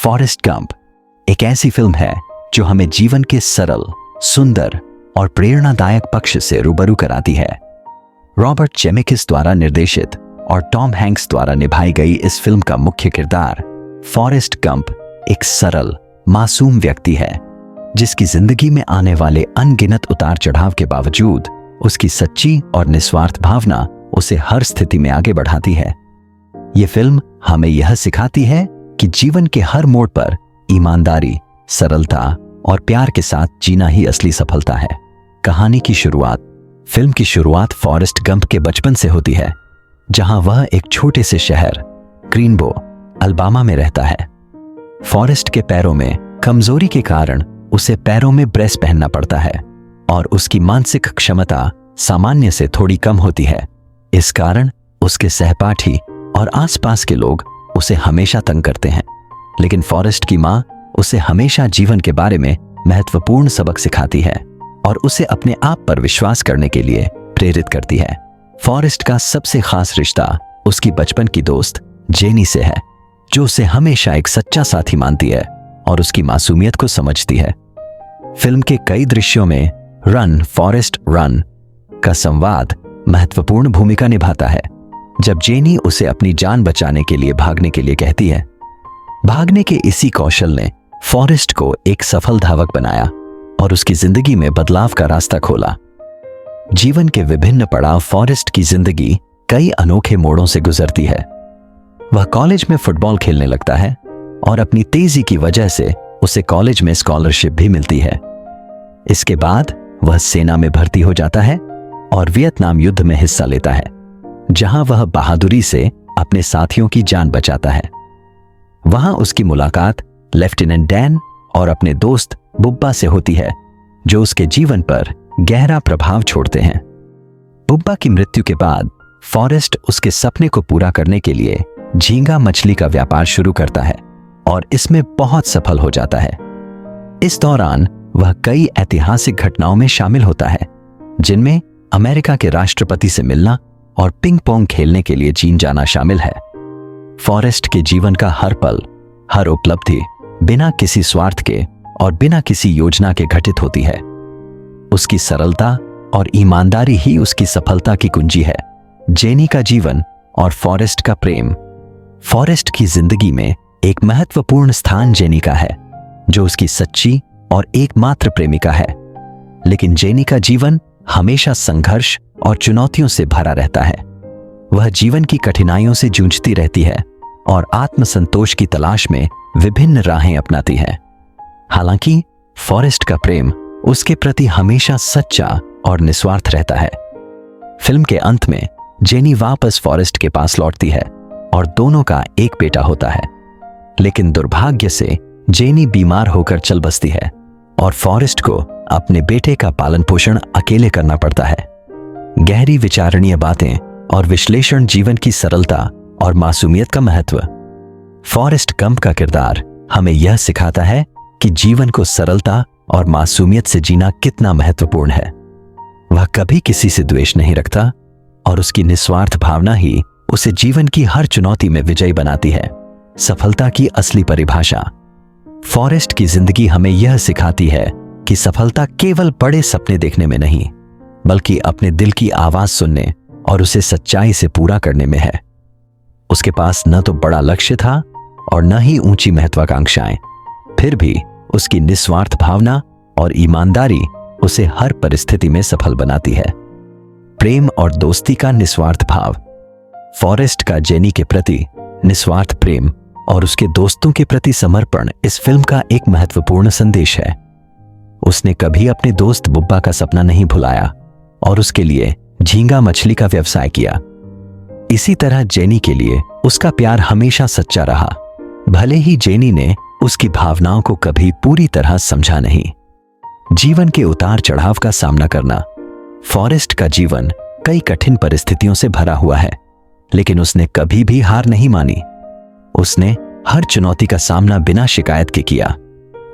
Forrest Gump एक ऐसी film है जो हमें जीवन के सरल, सुंदर और प्रेरणादायक पक्ष से रूबरू कराती है। रॉबर्ट जेमेकिस द्वारा निर्देशित और टॉम हैंक्स द्वारा निभाई गई इस फिल्म का मुख्य किरदार फॉरेस्ट गंप एक सरल, मासूम व्यक्ति है जिसकी जिंदगी में आने वाले अनगिनत उतार चढ़ाव के बावजूद उसकी सच्ची और निस्वार्थ भावना उसे हर स्थिति में आगे बढ़ाती है। यह फिल्म हमें यह सिखाती है कि जीवन के हर मोड़ पर ईमानदारी, सरलता और प्यार के साथ जीना ही असली सफलता है। कहानी की शुरुआत फिल्म की शुरुआत फॉरेस्ट गंप के बचपन से होती है, जहां वह एक छोटे से शहर ग्रीनबो, अल्बामा में रहता है। फॉरेस्ट के पैरों में कमजोरी के कारण उसे पैरों में ब्रेस पहनना पड़ता है और उसकी मानसिक क्षमता सामान्य से थोड़ी कम होती है। इस कारण उसके सहपाठी और आसपास के लोग उसे हमेशा तंग करते हैं, लेकिन फॉरेस्ट की मां उसे हमेशा जीवन के बारे में महत्वपूर्ण सबक सिखाती है और उसे अपने आप पर विश्वास करने के लिए प्रेरित करती है। फॉरेस्ट का सबसे खास रिश्ता उसकी बचपन की दोस्त जेनी से है, जो उसे हमेशा एक सच्चा साथी मानती है और उसकी मासूमियत को समझती है। फिल्म के कई दृश्यों में रन फॉरेस्ट रन का संवाद महत्वपूर्ण भूमिका निभाता है। जब जेनी उसे अपनी जान बचाने के लिए भागने के लिए कहती है, भागने के इसी कौशल ने फॉरेस्ट को एक सफल धावक बनाया और उसकी जिंदगी में बदलाव का रास्ता खोला। जीवन के विभिन्न पड़ाव फॉरेस्ट की जिंदगी कई अनोखे मोड़ों से गुजरती है। वह कॉलेज में फुटबॉल खेलने लगता है और अपनी तेजी की वजह से उसे कॉलेज में स्कॉलरशिप भी मिलती है। इसके बाद वह सेना में भर्ती हो जाता है और वियतनाम युद्ध में हिस्सा लेता है, जहां वह बहादुरी से अपने साथियों की जान बचाता है। वहां उसकी मुलाकात लेफ्टिनेंट डैन और अपने दोस्त बुब्बा से होती है, जो उसके जीवन पर गहरा प्रभाव छोड़ते हैं। बुब्बा की मृत्यु के बाद फॉरेस्ट उसके सपने को पूरा करने के लिए झींगा मछली का व्यापार शुरू करता है और इसमें बहुत सफल हो जाता है। इस दौरान वह कई ऐतिहासिक घटनाओं में शामिल होता है, जिनमें अमेरिका के राष्ट्रपति से मिलना और पिंग पोंग खेलने के लिए चीन जाना शामिल है। फॉरेस्ट के जीवन का हर पल, हर उपलब्धि बिना किसी स्वार्थ के और बिना किसी योजना के घटित होती है। उसकी सरलता और ईमानदारी ही उसकी सफलता की कुंजी है। जेनी का जीवन और फॉरेस्ट का प्रेम। फॉरेस्ट की जिंदगी में एक महत्वपूर्ण स्थान जेनी का है, जो उसकी सच्ची और एकमात्र प्रेमिका है। लेकिन जेनी का जीवन हमेशा संघर्ष और चुनौतियों से भरा रहता है। वह जीवन की कठिनाइयों से जूझती रहती है और आत्मसंतोष की तलाश में विभिन्न राहें अपनाती है। हालांकि फॉरेस्ट का प्रेम उसके प्रति हमेशा सच्चा और निस्वार्थ रहता है। फिल्म के अंत में जेनी वापस फॉरेस्ट के पास लौटती है और दोनों का एक बेटा होता है, लेकिन दुर्भाग्य से जेनी बीमार होकर चल बसती है और फॉरेस्ट को अपने बेटे का पालन पोषण अकेले करना पड़ता है। गहरी विचारणीय बातें और विश्लेषण जीवन की सरलता और मासूमियत का महत्व। फॉरेस्ट गंप का किरदार हमें यह सिखाता है कि जीवन को सरलता और मासूमियत से जीना कितना महत्वपूर्ण है। वह कभी किसी से द्वेष नहीं रखता और उसकी निस्वार्थ भावना ही उसे जीवन की हर चुनौती में विजयी बनाती है। सफलता की असली परिभाषा। फॉरेस्ट की जिंदगी हमें यह सिखाती है कि सफलता केवल बड़े सपने देखने में नहीं, बल्कि अपने दिल की आवाज सुनने और उसे सच्चाई से पूरा करने में है। उसके पास न तो बड़ा लक्ष्य था और न ही ऊंची महत्वाकांक्षाएं, फिर भी उसकी निस्वार्थ भावना और ईमानदारी उसे हर परिस्थिति में सफल बनाती है। प्रेम और दोस्ती का निस्वार्थ भाव। फॉरेस्ट का जेनी के प्रति निस्वार्थ प्रेम और उसके दोस्तों के प्रति समर्पण इस फिल्म का एक महत्वपूर्ण संदेश है। उसने कभी अपने दोस्त बुब्बा का सपना नहीं भुलाया और उसके लिए झींगा मछली का व्यवसाय किया। इसी तरह जेनी के लिए उसका प्यार हमेशा सच्चा रहा, भले ही जेनी ने उसकी भावनाओं को कभी पूरी तरह समझा नहीं। जीवन के उतार चढ़ाव का सामना करना। फॉरेस्ट का जीवन कई कठिन परिस्थितियों से भरा हुआ है, लेकिन उसने कभी भी हार नहीं मानी। उसने हर चुनौती का सामना बिना शिकायत के किया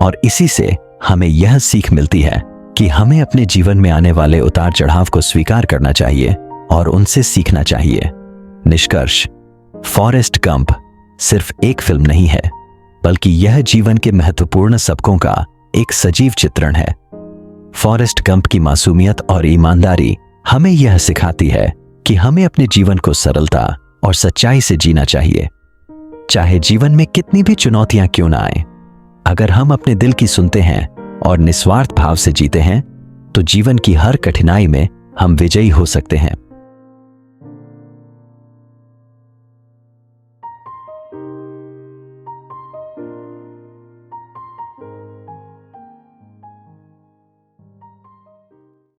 और इसी से हमें यह सीख मिलती है कि हमें अपने जीवन में आने वाले उतार चढ़ाव को स्वीकार करना चाहिए और उनसे सीखना चाहिए। निष्कर्ष, फॉरेस्ट गंप सिर्फ एक फिल्म नहीं है, बल्कि यह जीवन के महत्वपूर्ण सबकों का एक सजीव चित्रण है। फॉरेस्ट गंप की मासूमियत और ईमानदारी हमें यह सिखाती है कि हमें अपने जीवन को सरलता और सच्चाई से जीना चाहिए, चाहे जीवन में कितनी भी चुनौतियां क्यों ना आए। अगर हम अपने दिल की सुनते हैं और निस्वार्थ भाव से जीते हैं तो जीवन की हर कठिनाई में हम विजयी हो सकते हैं।